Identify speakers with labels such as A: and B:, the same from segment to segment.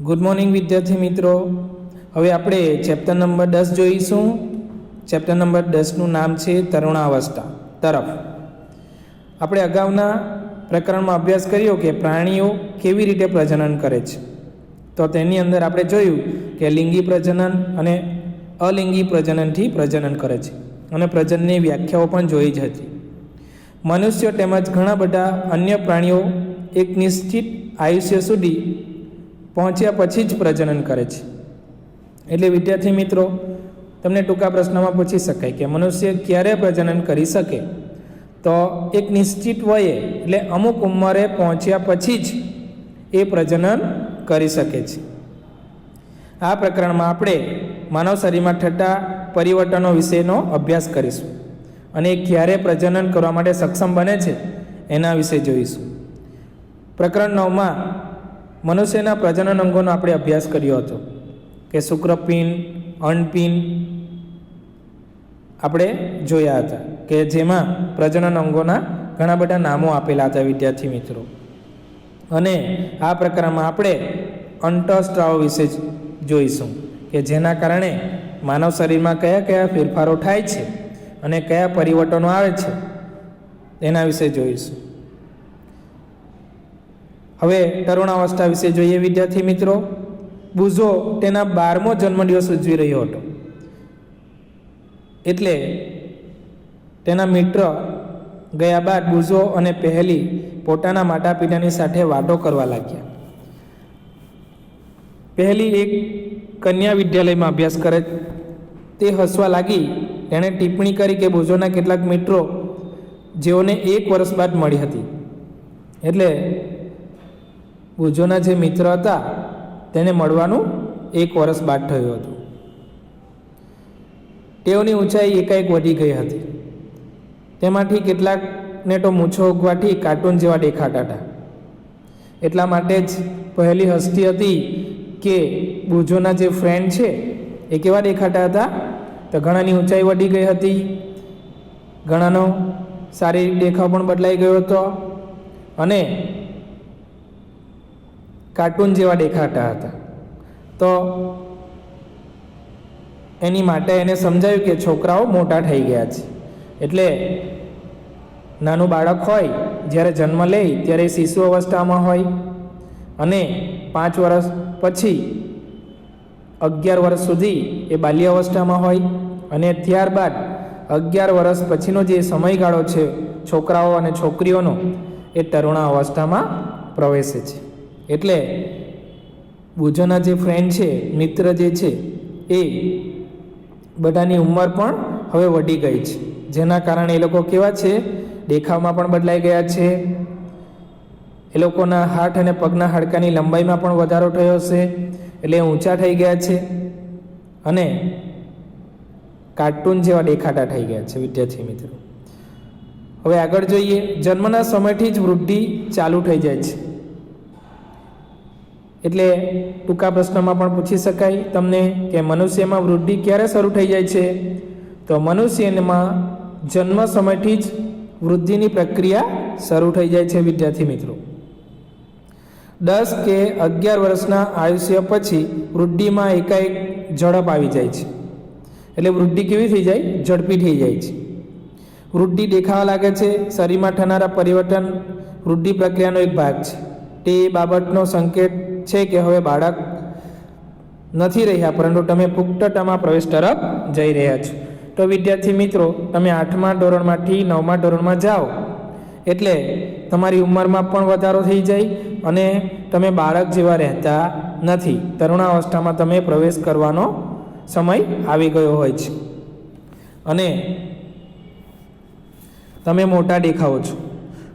A: Good morning વિદ્યાર્થી મિત્રો. હવે આપણે ચેપ્ટર નંબર 10 જોઈશું. ચેપ્ટર નંબર 10નું નામ છે તરુણાવસ્થા તરફ. આપણે અગાઉના પ્રકરણમાં અભ્યાસ કર્યો કે પ્રાણીઓ કેવી રીતે પ્રજનન કરે છે. તો તેની અંદર આપણે જોયું કે લિંગી પ્રજનન અને અલિંગી પ્રજનનથી પ્રજનન કરે છે અને પ્રજનનની વ્યાખ્યાઓ પણ જોઈ જ હતી. મનુષ્ય તેમજ ઘણા બધા અન્ય પ્રાણીઓ એક નિશ્ચિત આયુષ્ય સુધી પહોંચ્યા પછી જ પ્રજનન કરે છે. એટલે વિદ્યાર્થી મિત્રો, તમને ટૂંકા પ્રશ્નમાં પૂછી શકાય કે મનુષ્ય ક્યારે પ્રજનન કરી શકે? તો એક નિશ્ચિત વયે એટલે અમુક ઉંમરે પહોંચ્યા પછી જ એ પ્રજનન કરી શકે છે. આ પ્રકરણમાં આપણે માનવ શરીરમાં થતા પરિવર્તનો વિશેનો અભ્યાસ કરીશું અને ક્યારે પ્રજનન કરવા માટે સક્ષમ બને છે એના વિશે જોઈશું. પ્રકરણ 9માં મનુષ્યના પ્રજનન અંગોનો આપણે અભ્યાસ કર્યો હતો કે શુક્રપિંડ, અંડપિંડ આપણે જોયા હતા કે જેમાં પ્રજનન અંગોના ઘણા બધા નામો આપેલા હતા વિદ્યાર્થી મિત્રો. અને આ પ્રકરણમાં આપણે અંતઃસ્ત્રાવ વિશે જોઈશું કે જેના કારણે માનવ શરીરમાં કયા કયા ફેરફારો થાય છે અને કયા પરિવર્તનો આવે છે એના વિશે જોઈશું. હવે તરુણાવસ્થા વિશે જોઈએ વિદ્યાર્થી મિત્રો. બુઝો તેના 12મો જન્મદિવસ ઉજવી રહ્યો હતો. એટલે તેના મિત્ર ગયા બાદ બુઝો અને પહેલી પોતાના માતા પિતાની સાથે વાતો કરવા લાગ્યા. પહેલી એક કન્યા વિદ્યાલયમાં અભ્યાસ કરે તે હસવા લાગી. તેણે ટિપ્પણી કરી કે બુઝોના કેટલાક મિત્રો જેઓને 1 વર્ષ બાદ મળી હતી. એટલે બુઝોના જે મિત્ર હતા તેને મળવાનું 1 વર્ષ બાદ થયું હતું. તેઓની ઊંચાઈ એકાએક વધી ગઈ હતી. તેમાંથી કેટલાકને તો મૂછો ઉગવાથી કાર્ટૂન જેવા દેખાતા હતા. એટલા માટે જ પહેલી હસતી હતી કે બુઝોના જે ફ્રેન્ડ છે એ કેવા દેખાતા હતા? તો ઘણાની ઊંચાઈ વધી ગઈ હતી, ઘણાનો શારીરિક દેખાવ પણ બદલાઈ ગયો હતો અને કાર્ટૂન જેવા દેખાતા હતા. તો એની માટે એને સમજાયું કે છોકરાઓ મોટા થઈ ગયા છે. એટલે નાનું બાળક હોય જ્યારે જન્મ લે ત્યારે શિશુ અવસ્થામાં હોય અને 5 વર્ષ પછી 11 વર્ષ સુધી એ બાલ્ય અવસ્થામાં હોય અને ત્યારબાદ 11 વર્ષ પછીનો જે સમયગાળો છે છોકરાઓ અને છોકરીઓનો એ તરુણા અવસ્થામાં પ્રવેશે છે. એટલે બુઝોના જે ફ્રેન્ડ છે, મિત્ર જે છે, એ બધાની ઉંમર પણ હવે વધી ગઈ છે. જેના કારણે એ લોકો કેવા છે? દેખાવમાં પણ બદલાઈ ગયા છે. એ લોકોના હાથ અને પગના હાડકાની લંબાઈમાં પણ વધારો થયો છે. એટલે ઊંચા થઈ ગયા છે અને કાર્ટૂન જેવા દેખાતા થઈ ગયા છે વિદ્યાર્થી મિત્રો. હવે આગળ જોઈએ. જન્મના સમયથી જ વૃદ્ધિ ચાલુ થઈ જાય છે. એટલે ટૂંકા પ્રશ્નમાં પણ પૂછી શકાય તમને કે મનુષ્યમાં વૃદ્ધિ ક્યારે શરૂ થઈ જાય છે? તો મનુષ્યમાં જન્મ સમયથી જ વૃદ્ધિની પ્રક્રિયા શરૂ થઈ જાય છે વિદ્યાર્થી મિત્રો. 10 કે 11 વર્ષના આયુષ્ય પછી વૃદ્ધિમાં એકાએક ઝડપ આવી જાય છે. એટલે વૃદ્ધિ કેવી થઈ જાય? ઝડપી થઈ જાય છે. વૃદ્ધિ દેખાવા લાગે છે. શરીરમાં થનારા પરિવર્તન વૃદ્ધિ પ્રક્રિયાનો એક ભાગ છે. તે બાબતનો સંકેત છે કે હવે બાળક નથી રહ્યા પરંતુ તમે પુખ્તતામાં પ્રવેશ તરફ જઈ રહ્યા છો. તો વિદ્યાર્થી મિત્રો, તમે 8મા ધોરણમાંથી 9મા ધોરણમાં જાઓ એટલે તમારી ઉંમરમાં પણ વધારો થઈ જાય અને તમે બાળક જેવા રહેતા નથી. તરુણાવસ્થામાં તમે પ્રવેશ કરવાનો સમય આવી ગયો હોય છે અને તમે મોટા દેખાવો છો.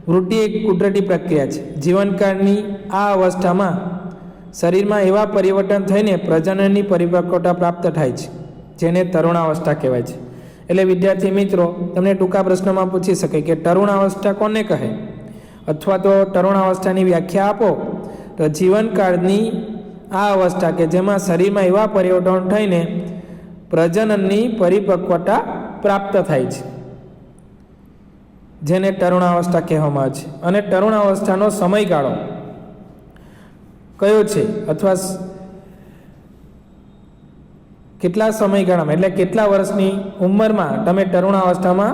A: વૃદ્ધિ એક કુદરતી પ્રક્રિયા છે. જીવનકાળની આ અવસ્થામાં શરીરમાં એવા પરિવર્તન થઈને પ્રજનનની પરિપક્વતા પ્રાપ્ત થાય છે જેને તરુણાવસ્થા કહેવાય છે. એટલે વિદ્યાર્થી મિત્રો, તમને ટૂંકા પ્રશ્નમાં પૂછી શકે કે તરુણાવસ્થા કોને કહે? અથવા તો તરુણાવસ્થાની વ્યાખ્યા આપો. તો જીવનકાળની આ અવસ્થા કે જેમાં શરીરમાં એવા પરિવર્તન થઈને પ્રજનનની પરિપક્વતા પ્રાપ્ત થાય છે જેને તરુણાવસ્થા કહેવામાં આવે છે. અને તરુણાવસ્થાનો સમયગાળો કયો છે અથવા કેટલા સમયગાળામાં એટલે કેટલા વર્ષની ઉંમરમાં તમે તરુણાવસ્થામાં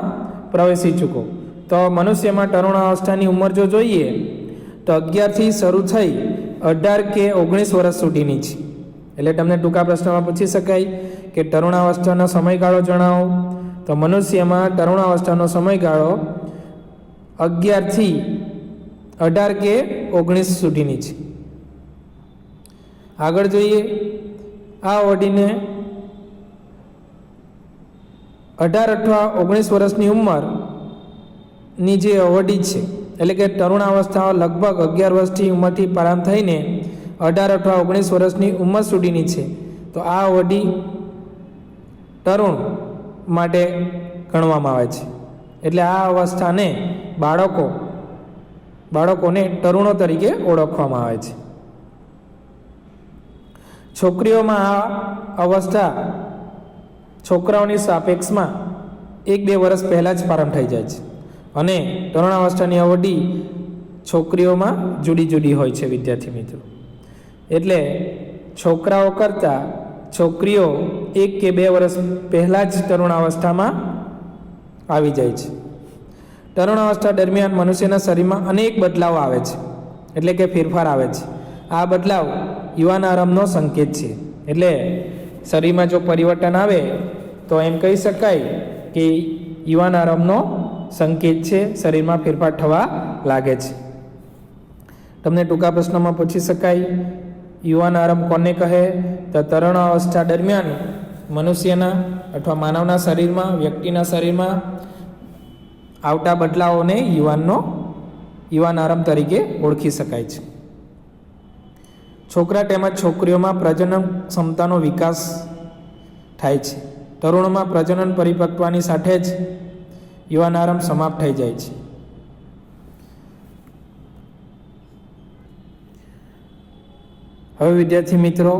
A: પ્રવેશી ચૂકો. તો મનુષ્યમાં તરુણાવસ્થાની ઉંમર જો જોઈએ તો 11થી શરૂ થઈ 18 કે 19 વર્ષ સુધીની છે. એટલે તમને ટૂંકા પ્રશ્નમાં પૂછી શકાય કે તરુણાવસ્થાનો સમયગાળો જણાવો. તો મનુષ્યમાં તરુણાવસ્થાનો સમયગાળો 11થી 18 કે 19 સુધીની છે. આગળ જોઈએ, આ અવધિને 18 અથવા 19 વર્ષની ઉંમરની જે અવધિ છે એટલે કે તરુણાવસ્થા લગભગ 11 વર્ષની ઉંમરથી પ્રારંભ થઈને 18 અથવા 19 વર્ષની ઉંમર સુધીની છે. તો આ અવધિ તરુણ માટે ગણવામાં આવે છે. એટલે આ અવસ્થાને બાળકોને તરુણો તરીકે ઓળખવામાં આવે છે. છોકરીઓમાં આ અવસ્થા છોકરાઓની સાપેક્ષમાં 1-2 વર્ષ પહેલાં જ પ્રારંભ થઈ જાય છે અને તરુણાવસ્થાની અવધિ છોકરીઓમાં જુદી જુદી હોય છે વિદ્યાર્થી મિત્રો. એટલે છોકરાઓ કરતાં છોકરીઓ 1 કે 2 વર્ષ પહેલાં જ તરુણાવસ્થામાં આવી જાય છે. તરુણાવસ્થા દરમિયાન મનુષ્યના શરીરમાં અનેક બદલાવ આવે છે એટલે કે ફેરફાર આવે છે. આ બદલાવ યુવાન આરંભનો સંકેત છે. એટલે શરીરમાં જો પરિવર્તન આવે તો એમ કહી શકાય કે યુવાન આરંભનો સંકેત છે, શરીરમાં ફેરફાર થવા લાગે છે. તમને ટૂંકા પ્રશ્નમાં પૂછી શકાય યુવાન આરંભ કોને કહે? તો તરુણાવસ્થા દરમિયાન મનુષ્યના અથવા માનવના શરીરમાં, વ્યક્તિના શરીરમાં આવતા બદલાવોને યુવાન આરંભ તરીકે ઓળખી શકાય છે. છોકરા તેમજ છોકરીઓમાં પ્રજનન ક્ષમતાનો વિકાસ થાય છે. તરુણોમાં પ્રજનન પરિપક્વતાની સાથે જ યુવાન આરંભ સમાપ્ત થઈ જાય છે. હવે વિદ્યાર્થી મિત્રો,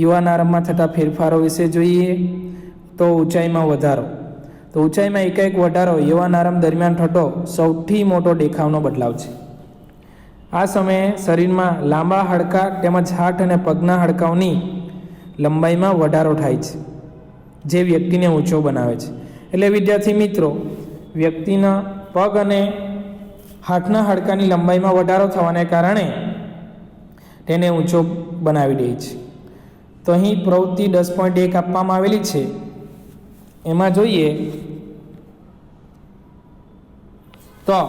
A: યુવાન આરંભમાં થતા ફેરફારો વિશે જોઈએ. તો ઊંચાઈમાં વધારો. તો ઊંચાઈમાં એકાએક વધારો યુવાન આરંભ દરમિયાન થતો સૌથી મોટો દેખાવનો બદલાવ છે. આ સમયે શરીરમાં લાંબા હાડકાં તેમજ હાથ અને પગના હાડકાંઓની લંબાઈમાં વધારો થાય છે, જે વ્યક્તિને ઊંચો બનાવે છે. એટલે વિદ્યાર્થી મિત્રો, વ્યક્તિના પગ અને હાથના હાડકાની લંબાઈમાં વધારો થવાને કારણે તેને ઊંચો બનાવી દે છે. તો અહીં પ્રવૃત્તિ 10.1 આપવામાં આવેલી છે. એમાં જોઈએ તો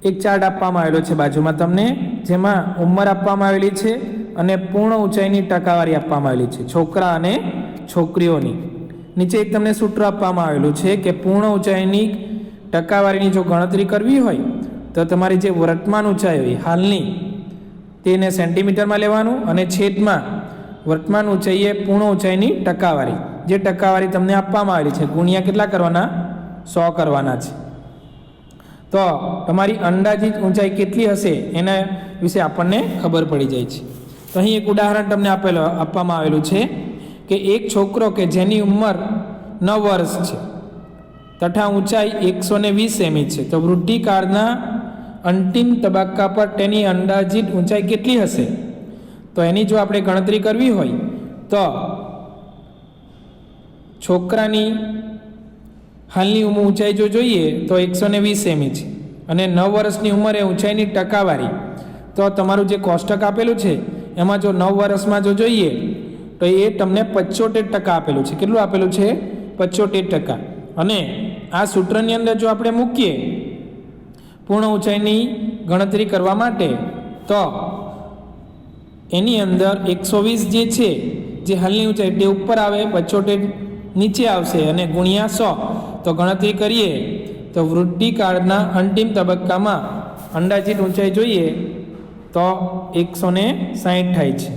A: એક ચાર્ટ આપવામાં આવેલો છે બાજુમાં તમને, જેમાં ઉંમર આપવામાં આવેલી છે અને પૂર્ણ ઊંચાઈની ટકાવારી આપવામાં આવેલી છે છોકરા અને છોકરીઓની. નીચે એક તમને સૂત્ર આપવામાં આવેલું છે કે પૂર્ણ ઊંચાઈની ટકાવારીની જો ગણતરી કરવી હોય તો તમારી જે વર્તમાન ઊંચાઈ હોય હાલની તેને સેન્ટીમીટરમાં લેવાનું અને છેદમાં વર્તમાન ઊંચાઈએ પૂર્ણ ઊંચાઈની ટકાવારી, જે ટકાવારી તમને આપવામાં આવેલી છે, ગુણ્યા કેટલા કરવાના? 100 કરવાના છે. તો તમારી અંદાજિત ઊંચાઈ કેટલી હશે એના વિશે આપણને ખબર પડી જાય છે. તો અહીં એક ઉદાહરણ તમને આપવામાં આવેલું છે કે એક છોકરો કે જેની ઉંમર 9 વર્ષ છે તથા ઊંચાઈ 120 સેમી છે, તો વૃદ્ધિકાળના અંતિમ તબક્કા પર તેની અંદાજિત ઊંચાઈ કેટલી હશે? તો એની જો આપણે ગણતરી કરવી હોય તો છોકરાની હાલની ઊંચાઈ જો જોઈએ તો 120 સેમી છે અને 9 વર્ષની ઉંમરે ઊંચાઈની ટકાવારી, તો તમારું જે કોષ્ટક આપેલું છે એમાં જો 9 વર્ષમાં જો જોઈએ તો એ તમને 75% આપેલું છે. કેટલું આપેલું છે? 75%. અને આ સૂત્રની અંદર જો આપણે મૂકીએ પૂર્ણ ઊંચાઈની ગણતરી કરવા માટે તો એની અંદર 120 જે છે, જે હાલની ઊંચાઈ તે ઉપર આવે, 75 નીચે આવશે અને ગુણ્યા 100. તો ગણતરી કરીએ તો વૃદ્ધિકાળના અંતિમ તબક્કામાં અંદાજિત ઊંચાઈ જોઈએ તો 160 થાય છે.